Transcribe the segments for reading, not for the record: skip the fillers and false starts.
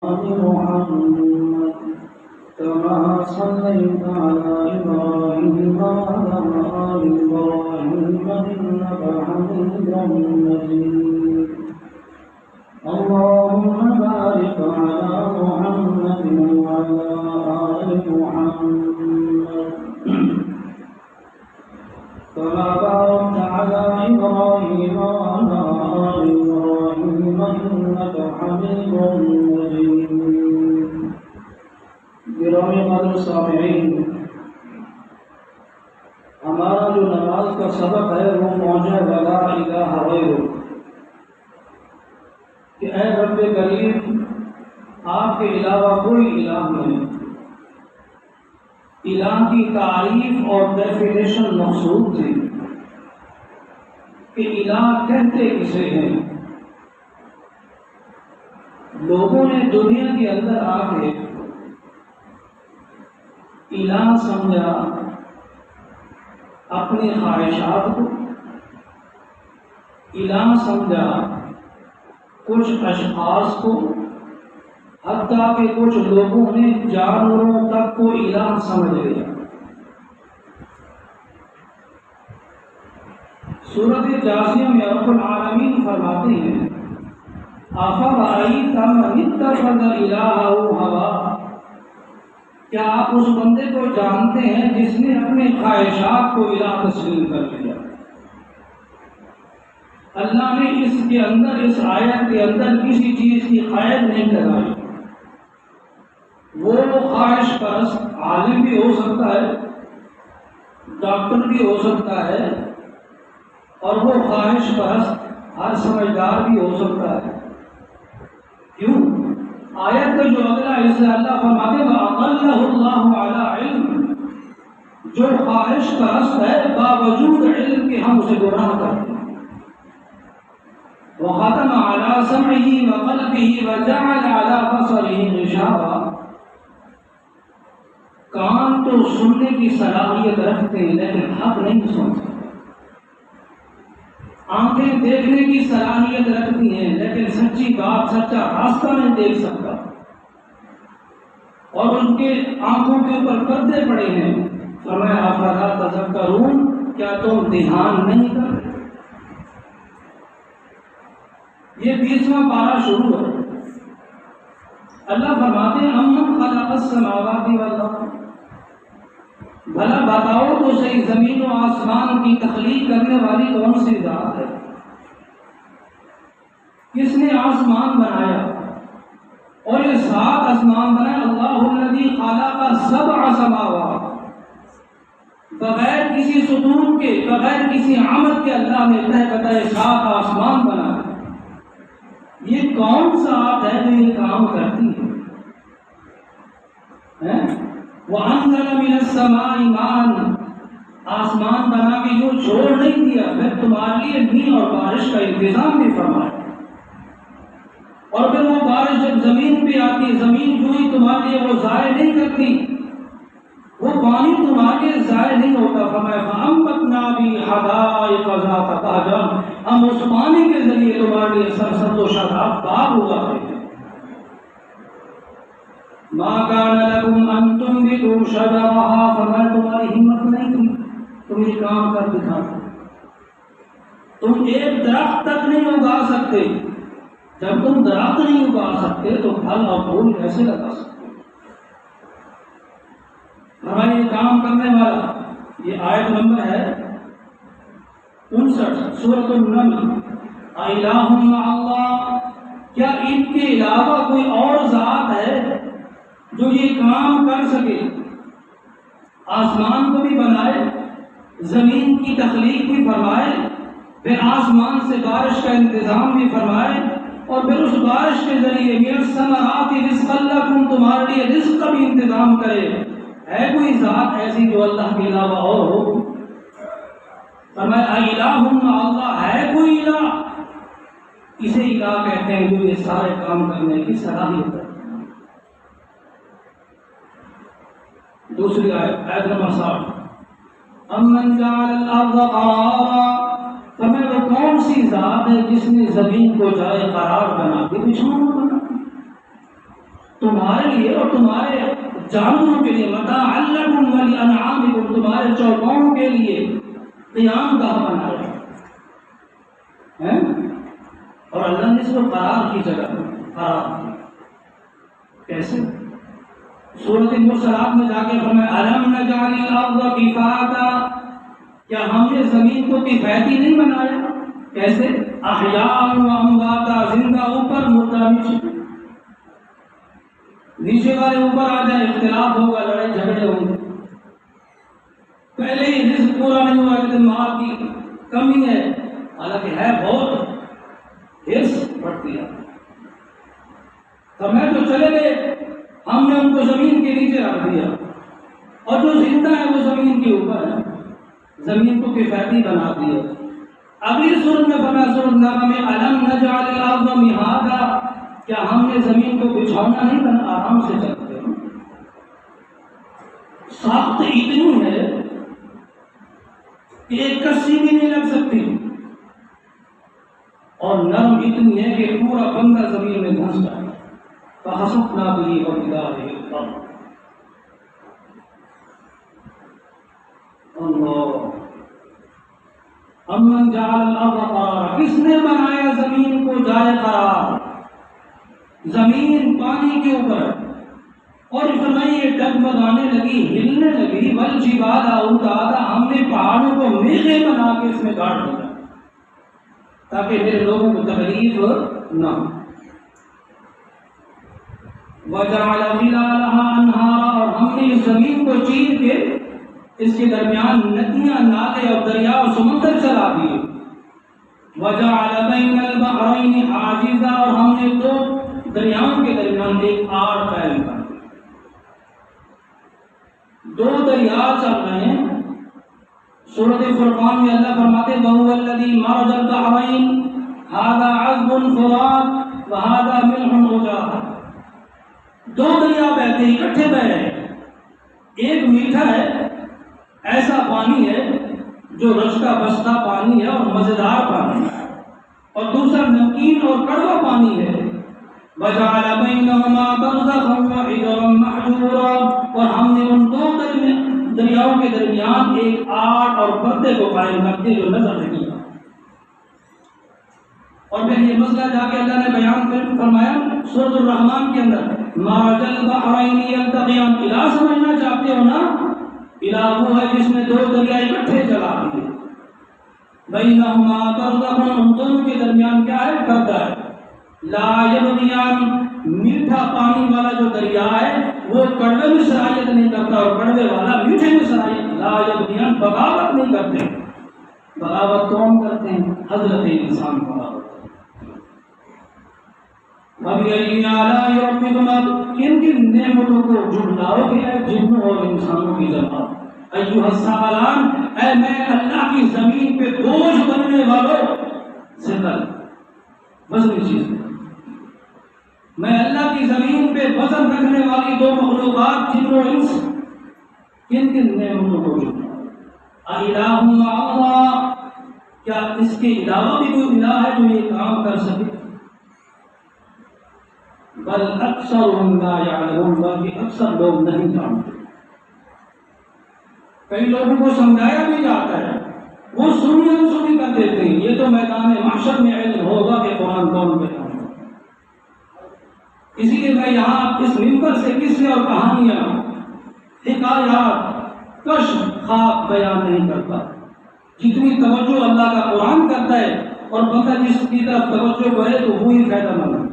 محمد كما صليت على إبراهيم وعلى آل إبراهيم إنك حميد مجيد اللهم بارك على محمد وعلى آل محمد كما باركت على إبراهيم وعلى آل إبراهيم إنك حميد مجيد گرامی قدر سامعین، ہمارا جو نماز کا سبق ہے وہ موضوع لا الہ غیرہ کہ اے رب کریم، آپ کے علاوہ کوئی الہ نہیں۔ الہ کی تعریف اور ڈیفینیشن مقصود تھی کہ الہ کہتے کسے ہیں۔ لوگوں نے دنیا کے اندر آ کے الہ سمجھا اپنی خواہشات کو، الہ سمجھا کچھ اشخاص کو، حتیٰ کہ کچھ لوگوں نے جانوروں تک کو الہ سمجھ لیا۔ سورۃ جاثیہ میں رب العالمین فرماتے ہیں أَفَرَأَيْتَ مَنِ اتَّخَذَ إِلَٰهَهُ هَوَاهُ، کیا آپ اس بندے کو جانتے ہیں جس نے اپنے خواہشات کو الہ تسلیم کر لیا؟ اللہ نے اس آیت کے اندر کسی چیز کی قید نہیں لگائی۔ وہ خواہش پرست عالم بھی ہو سکتا ہے، ڈاکٹر بھی ہو سکتا ہے، اور وہ خواہش پرست ہر سمجھدار بھی ہو سکتا ہے۔ کیوں؟ آیت کا جو اگلا حصہ اللہ فرماتے ہیں وَأَضَلَّهُ اللَّهُ عَلَىٰ عِلْمٍ، جو خواہش پرست ہے باوجود علم کے ہم اسے گمراہ کرتے ہیں۔ وَخَتَمَ عَلَىٰ سَمْعِهِ وَقَلْبِهِ وَجَعَلَ عَلَىٰ بَصَرِهِ غِشَاوَةً، کان تو سننے کی صلاحیت رکھتے ہیں لیکن حق نہیں سن سکتے، آنکھیں دیکھنے کی صلاحیت رکھتی ہیں لیکن سچی بات، سچا راستہ نہیں دیکھ سکتا، اور ان کے آنکھوں کے اوپر پردے پڑے ہیں۔ فرمایا افلا تذکرون، کیا تم دھیان نہیں کرتے؟ یہ 20واں پارہ شروع ہے۔ اللہ فرماتے ہیں امن خلق السماوات والارض، بھلا بتاؤ تو صحیح زمین و آسمان کی تخلیق کرنے والی کون سی ذات ہے؟ کس نے آسمان بنایا؟ اور یہ 7 آسمان بنایا۔ اللہ الذی خلق 7 سماوات، بغیر کسی ستون کے، بغیر کسی عمد کے اللہ نے طے بتائے 7 آسمان بنایا۔ یہ کون سا ذات ہے جو یہ کام کرتی ہے؟ وَأَنزَلَ مِنَ السَّمَاءِ مَاءً، آسمان بنا کے جو چھوڑ نہیں دیا، پھر تمہارے لیے می اور بارش کا انتظام بھی فرمایا، اور پھر وہ بارش جب زمین پہ آتی، زمین جو ہی تمہارے لیے وہ ضائع نہیں کرتی، وہ پانی تمہارے لیے ضائع نہیں ہوتا۔ فرمایا فَأَنبَتْنَا بِهِ حَدَائِقَ ذَاتَ بَهْجَةٍ، ہم اس پانی کے ذریعے تمہارے لیے سرسبز و شاداب باغ اگاتے ہیں۔ مَا كَانَ لَكُمْ أَن تُنبِتُوا شَجَرَهَا، فرمایا تمہاری ہمت نہیں تھی، تم یہ کام کر دکھاتے، تم ایک درخت تک نہیں اگا سکتے۔ جب تم درخت نہیں اگا سکتے تو پھل اور پھول کیسے لگا سکتے؟ ہمارے یہ کام کرنے والا، یہ آیت نمبر ہے 59 سورۃ النمل۔ اِلٰہٌ مع اللہ، کیا ان کے علاوہ کوئی اور ذات ہے جو یہ کام کر سکے؟ آسمان کو بھی بنائے، زمین کی تخلیق بھی فرمائے، پھر آسمان سے بارش کا انتظام بھی فرمائے، اور پھر اس بارش کے ذریعے من الثمرات رزقا لکم، تمہارے لیے رزق کا بھی انتظام کرے۔ ہے کوئی ذات ایسی جو اللہ کے علاوہ اور ہو؟ فرمایا الہ مع اللہ، ہے کوئی الہ؟ اسے الہ کہتے ہیں جو یہ سارے کام کرنے کی صلاحیت ہے۔ دوسری آیت نمبر 60 امن جعل الارض قرارا، فرمایا وہ کون سی ذات ہے جس نے زمین کو جائے قرار بنا کے بچھانا بنا؟ تمہارے لیے اور تمہارے جانوروں کے لیے، متاع لکم ولانعامکم، تمہارے چوپاؤں کے لیے قیام گاہ بنایا ہے، اور اللہ نے اس کو قرار کی جگہ قرار کی۔ کیسے؟ سورۃ المرسلات میں جا کے فرمایا الم نجعل الارض کفاتا، کیا ہم نے زمین کو کفایتی نہیں بنایا؟ کیسے؟ احیاء و امواتا، زندہ اوپر مردہ نیچے، نیچے والے اوپر آ جائیں اختلاف ہوگا، لڑائی جھگڑے ہوں گے، پہلے ہی رزق پورا نہیں ہوا کہ مال کی کمی ہے، حالانکہ ہے بہت، حرص بڑھتی ہے، فرمایا تو چلے گئے، ہم نے ان کو زمین کے نیچے رکھ دیا، اور جو زندہ ہے وہ زمین کے اوپر ہے، زمین کو کفایتی بنا دیا۔ اگلی سورت میں فرمایا سورۃ النبأ میں الم نجعل الارض مہادا، کیا ہم نے زمین کو بچھونا نہیں بنا، آرام سے چلتے ہیں۔ ساخت اتنی ہے کہ ایک کسی بھی نہیں لگ سکتی، اور نرم اتنی ہے کہ پورا بندہ زمین میں دھنس جائے۔ فخسفنا به وبداره الارض، اللہ امن جعل الارض قرارا، کس نے بنایا زمین کو جائے قرار؟ زمین پانی کے اوپر، اور فرمائیے ڈگمگانے لگی، ہلنے لگی، والجبال اوتادا، ہم نے پہاڑوں کو میخیں بنا کے اس میں گاڑ دیا تاکہ میرے لوگوں کو تکلیف نہ ہو۔ وجعل خلالها انہارا، اور ہم نے اس زمین کو چیر کے اس کے درمیان ندیاں، نالے اور دریا اور سمندر چلا دیے۔ وجعل بین البحرین حاجزا، اور ہم نے دو دریاؤں کے درمیان ایک آڑ قائم کر دی۔ دو دریا چل رہے ہیں، سورۃ فرقان میں اللہ فرماتے وَهُوَ الَّذِي مَرَجَ الْبَحْرَيْنِ هَذَا عَذْبٌ فُرَاتٌ وَهَذَا مِلْحٌ أُجَاجٌ، دو دریا بہتے ہیں، اکٹھے بہ رہے ہیں، ایک میٹھا ہے، ایسا پانی ہے جو رشکا بستہ پانی ہے اور مزیدار پانی ہے، اور دوسرا نمکین اور کڑوا پانی ہے۔ وَجَعَلَ بَيْنَهُمَا بَرْزَخًا وَحِجْرًا مَّحْجُورًا، اور ہم نے ان دو دریاؤں کے درمیان ایک آڑ اور پردے کو قائم کر دیا جو نظر نہیں آتا۔ اور پھر یہ مسئلہ جا کے اللہ نے بیان فرمایا سورۃ الرحمن کے اندر مَرَجَ الْبَحْرَيْنِ يَلْتَقِيَانِ، الہ سمجھنا چاہتے ہو نا، الہ وہ ہے جس نے دو دریا اکٹھے چلا دیے، بَيْنَهُمَا بَرْزَخٌ، ان دونوں کے درمیان کیا ہے؟ پردہ ہے۔ لا یبغیان، میٹھا پانی والا جو دریا ہے وہ کڑوے میں شرائط نہیں کرتا، اور کڑوے والا میٹھے میں شرائط، لا یبغیان، بغاوت نہیں کرتے۔ بغاوت کون کرتے ہیں؟ حضرت انسان بغاوت۔ فَبِأَيِّ آلَاءِ رَبِّكُمَا، کن کن نعمتوں کو جھٹلاؤ گے جنوں اور انسانوں کی جماعت؟ ایھا الثقلان، اے میں اللہ کی زمین پہ بوجھ بننے والوں، ثقل وزنی چیز، میں اللہ کی زمین پہ وزن رکھنے والی دو مخلوقات جن و انس، کن کن نعمتوں کو جھٹلاؤ؟ اِلٰہٌ مع اللہ، کیا اس کے علاوہ بھی کوئی الہ ہے جو یہ کام کر سکے؟ بل اکثرهم لا يعلمون، بلکہ اکثر لوگ نہیں جانتے۔ کئی لوگوں کو سمجھایا بھی جاتا ہے، وہ سنی انسنی کر دیتے ہیں، یہ تو میدان محشر میں علم ہوگا کہ قرآن کون بیان ہے۔ اسی لیے میں یہاں اس منبر سے قصے اور کہانیاں، حکایات، کشف خواب بیان نہیں کرتا۔ جتنی توجہ اللہ کا قرآن کرتا ہے، اور بندہ جس کی طرف توجہ کرے تو وہی فائدہ مند ہے،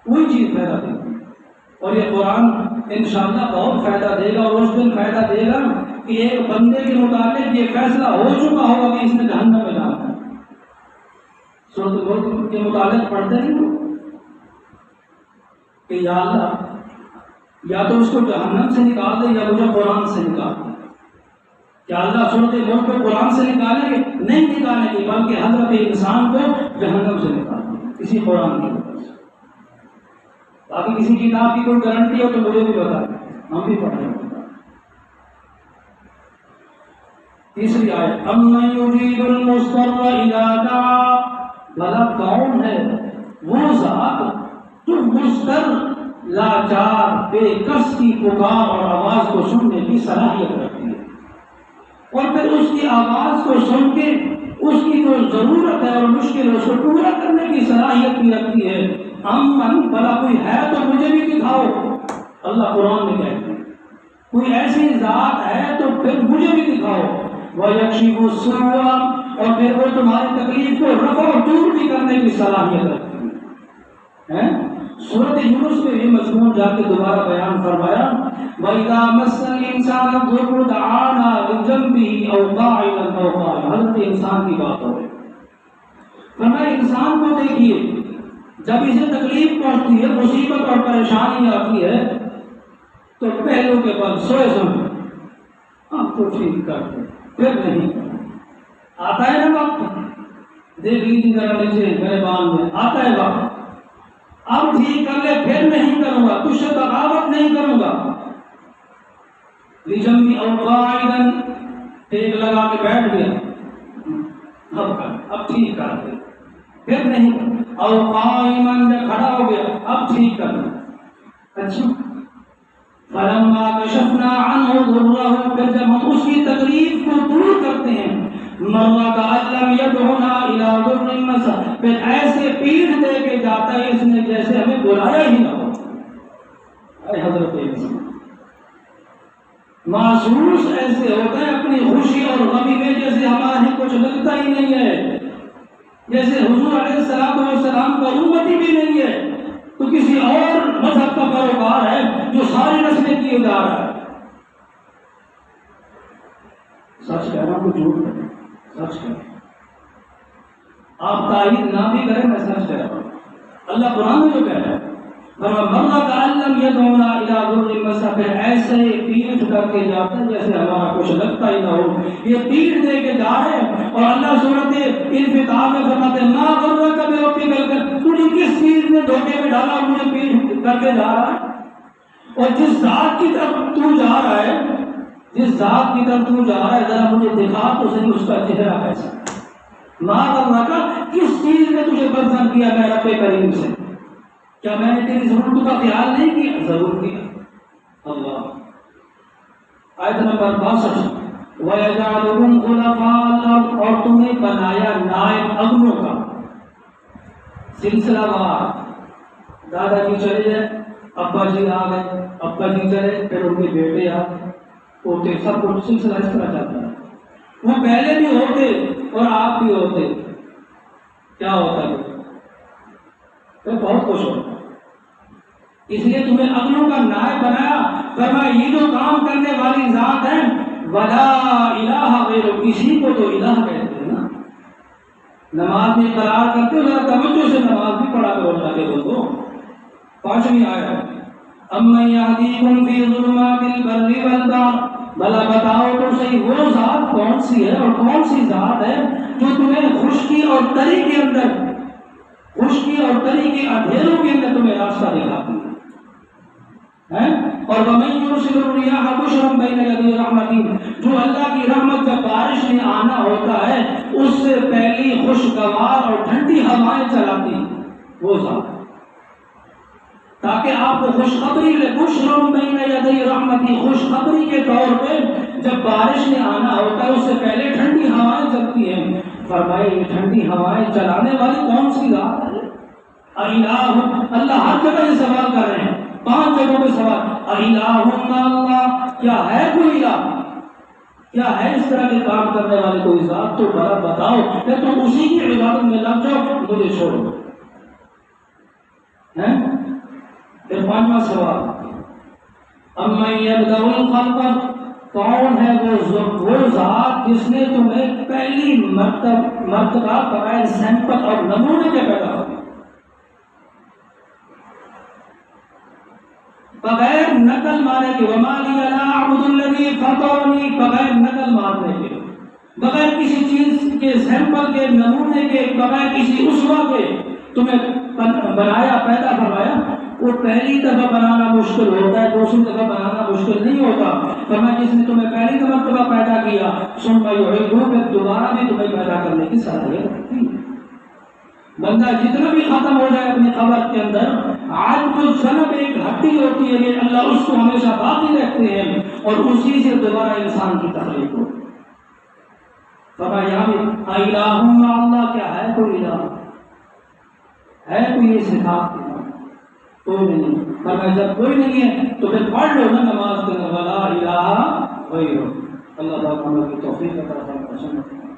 وہی چیز فائدہ دے گی، اور یہ قرآن انشاءاللہ بہت فائدہ دے گا، اور اس دن فائدہ دے گا کہ ایک بندے کے متعلق یہ فیصلہ ہو چکا ہوگا کہ اس نے جہنم میں جانا ہے۔ سورۃ الملک کے متعلق پڑھتے ہیں کہ یا اللہ یا تو اس کو جہنم سے نکال دے یا مجھے قرآن سے نکال دے۔ کیا اللہ سورۃ الملک کو قرآن سے نکالیں گے؟ نہیں نکالیں گے، بلکہ حضرت انسان کو جہنم سے نکال دیں گے، اسی قرآن کی وجہ سے۔ باقی کسی کتاب کی کوئی گارنٹی ہو تو مجھے بھی بتا دیں، ہم بھی پڑھ رہے ہیں۔ تیسری آیت اَمَّن يُجِيبُ الْمُضْطَرَّ إِذَا دَعَا، بھلا کون ہے وہ ذات جو مضطر لاچار بے کس کی پکار اور آواز کو سننے کی صلاحیت رکھتی ہے، اور پھر اس کی آواز کو سن کے اس کی جو ضرورت ہے اور مشکل ہے اس کو پورا کرنے کی صلاحیت بھی رکھتی ہے۔ امن بھلا کوئی ہے تو مجھے بھی دکھاؤ، اللہ قرآن میں کہتے ہیں کوئی ایسی ذات ہے تو پھر مجھے بھی دکھاؤ۔ وَيَكْشِفُ السُّوءَ، اور پھر وہ تمہاری تکلیف کو رفع اور دور بھی کرنے کی صلاحیت رکھتی ہے۔ سورۃ یونس میں یہ مضمون جا کے دوبارہ بیان فرمایا، وَإِذَا مَسَّ الْإِنسَانَ الضُّرُّ دَعَانَا لِجَنبِهِ أَوْ قَاعِدًا أَوْ قَائِمًا۔ حضرت انسان کی بات ہو رہی ہے، فرمایا انسان کو دیکھیے جب اسے تکلیف پہنچتی ہے، مصیبت اور پریشانی آتی ہے تو پہلو کے بعد سوئے سمجھ اب تو ٹھیک کرتے پھر نہیں آتا ہے نا وقت، دیکھ لیجیے ذرا نیچے میرے بان میں آتا ہے وقت، اب ٹھیک کر لے پھر نہیں کروں گا، تجھ سے بغاوت نہیں کروں گا۔ لجنبی او قاعدا، ٹیک لگا کے بیٹھ گیا، اب ٹھیک کر دے پھر نہیں کر، او قائما کھڑا ہو گیا اب ٹھیک کر دے۔ اچھا فلما کشفنا عنہ ضرہ، پھر جب ہم اس کی تکلیف کو دور کرتے ہیں، مرہ کأن لم يدعنا الى ضر مسا، پھر ایسے پیٹھ دے کے جاتا ہے اس نے جیسے ہمیں بلایا ہی نہ ہو۔ اے حضرت انسان محسوس ایسے ہوتا ہے اپنی خوشی اور غمی میں جیسے ہمارے کچھ لگتا ہی نہیں ہے، جیسے حضور علیہ السلام کا امتی بھی نہیں ہے تو کسی اور مذہب کا پیروکار ہے جو ساری نسلیں کیے جا رہا ہے۔ سچ کہہ رہا ہوں کہ جھوٹ نہیں، سچ کہہ رہا ہوں، آپ تائید نہ بھی کریں میں سچ کہہ رہا ہوں۔ اللہ قرآن میں جو کہہ رہا ہے مرہ کأن لم يدعنا الى ضر مسا، پھر ایسے پیٹھ کر کے جاتا ہے جیسے ہمارا کچھ لگتا ہی نہ ہو، یہ پیٹھ دے کے جا رہے ہیں۔ اور اللہ سورۃ انفطار میں فرماتے ہیں ما غرک بربک الکریم، تجھے کس چیز نے دھوکے میں ڈالا مجھے پیٹھ کر کے جا رہا ہے؟ اور جس ذات کی طرف تو جا رہا ہے، جس ذات کی طرف تو جا رہا ہے ذرا مجھے دکھا تو صحیح اس کا چہرہ کیسا۔ ما غرک، کس چیز نے تجھے بدظن کیا میں رب کریم سے؟ کیا میں نے تیری ضرورت کا خیال نہیں کیا؟ ضرور کیا۔ اللہ آیت نمبر 62، وَيَجْعَلُكُمْ خُلَفَاءَ الْأَرْضِ، اور تمہیں بنایا نائب اگنوں کا سلسلہ وار، دادا جی چلے جائے ابا جی آ گئے، ابا جی چلے پھر ان کے بیٹے آ گئے، ہوتے سب کچھ سلسلہ اس طرح چلتا ہے۔ وہ پہلے بھی ہوتے اور آپ بھی ہوتے، کیا ہوتا ہے تو بہت خوش ہوتا ہے۔ اس لیے تمہیں اگلوں کا نائب بنایا، فرمایا یہ جو کام کرنے والی ذات ہے ولا الہ غیر، کسی کو تو الہ کہتے ہیں نا۔ نماز میں قرار کرتے ہو ذرا توجہ سے نماز بھی پڑھا کرو اللہ کے بندو۔ 5ویں آیت، امن یہدیکم فی ظلمات البر والبحر، بھلا بتاؤ تو صحیح وہ ذات کون سی ہے اور کون سی ذات ہے جو تمہیں خشکی اور تری کے اندر، خشکی اور تری کے اندھیروں کے اندر تمہیں راستہ دکھاتی ہے۔ اور وَمَن يُرْسِلِ الرِّيَاحَ بُشْرًا بَيْنَ يَدَيْ رَحْمَتِهِ، جو اللہ کی رحمت جب بارش میں آنا ہوتا ہے اس سے پہلی خوشگوار اور ٹھنڈی ہوائیں چلاتی وہ ذات، تاکہ آپ کو خوشخبری لے۔ بُشْرًا بَيْنَ يَدَيْ رَحْمَتِهِ، خوشخبری کے طور پہ جب بارش میں آنا ہوتا ہے اس سے پہلے ٹھنڈی ہوائیں چلتی ہیں۔ فرمائے یہ ٹھنڈی ہوائیں چلانے والی کون سی ذات ہے؟ الہ، اللہ ہر جگہ یہ سوال کر رہے ہیں، 5 جگہوں پہ سوال، الہ مع اللہ، کیا ہے کوئی الہ؟ کیا ہے اس طرح کے کام کرنے والے کوئی ذات؟ تو بڑا بتاؤ کہ تم اسی کی عبادت میں لگ جاؤ، مجھے چھوڑو۔ پھر 5واں سوال، امن یبدأ الخلق، کون ہے وہ ذات جس نے تمہیں پہلی مرتبہ بغیر سیمپل اور نمونے کے پیدا کیا، بغیر نقل مارے کے، وما لی لا اعبد الذی فطرنی، بغیر نقل مارنے کے، بغیر کسی چیز کے سیمپل کے، نمونے کے، بغیر کسی اسوہ کے تمہیں بنایا، پیدا فرمایا۔ وہ پہلی دفعہ بنانا مشکل ہوتا ہے، دوسری دفعہ بنانا مشکل نہیں ہوتا۔ فرمایا جس نے تمہیں پہلی مرتبہ پیدا کیا ثم یعیدہ، پھر دوبارہ بھی تمہیں پیدا کرنے کی صلاحیت رکھتی ہے۔ بندہ جتنا بھی ختم ہو جائے اپنی قبر کے اندر، آج جو جنب ایک ہڈی ہوتی ہے اللہ اس کو ہمیشہ باقی رکھتے ہیں اور اسی سے دوبارہ انسان کی تخلیق ہو۔ فرمایا الہ مع اللہ، کیا ہے کوئی الہ؟ ہے کوئی یہ صفات کے بعد؟ کوئی نہیں۔ فرمایا جب کوئی نہیں ہے تو پھر پڑھ لو نا نماز کے اندر ولا الہ غیرہ۔ اللہ تعالیٰ ہمیں توفیق عطا فرمائے۔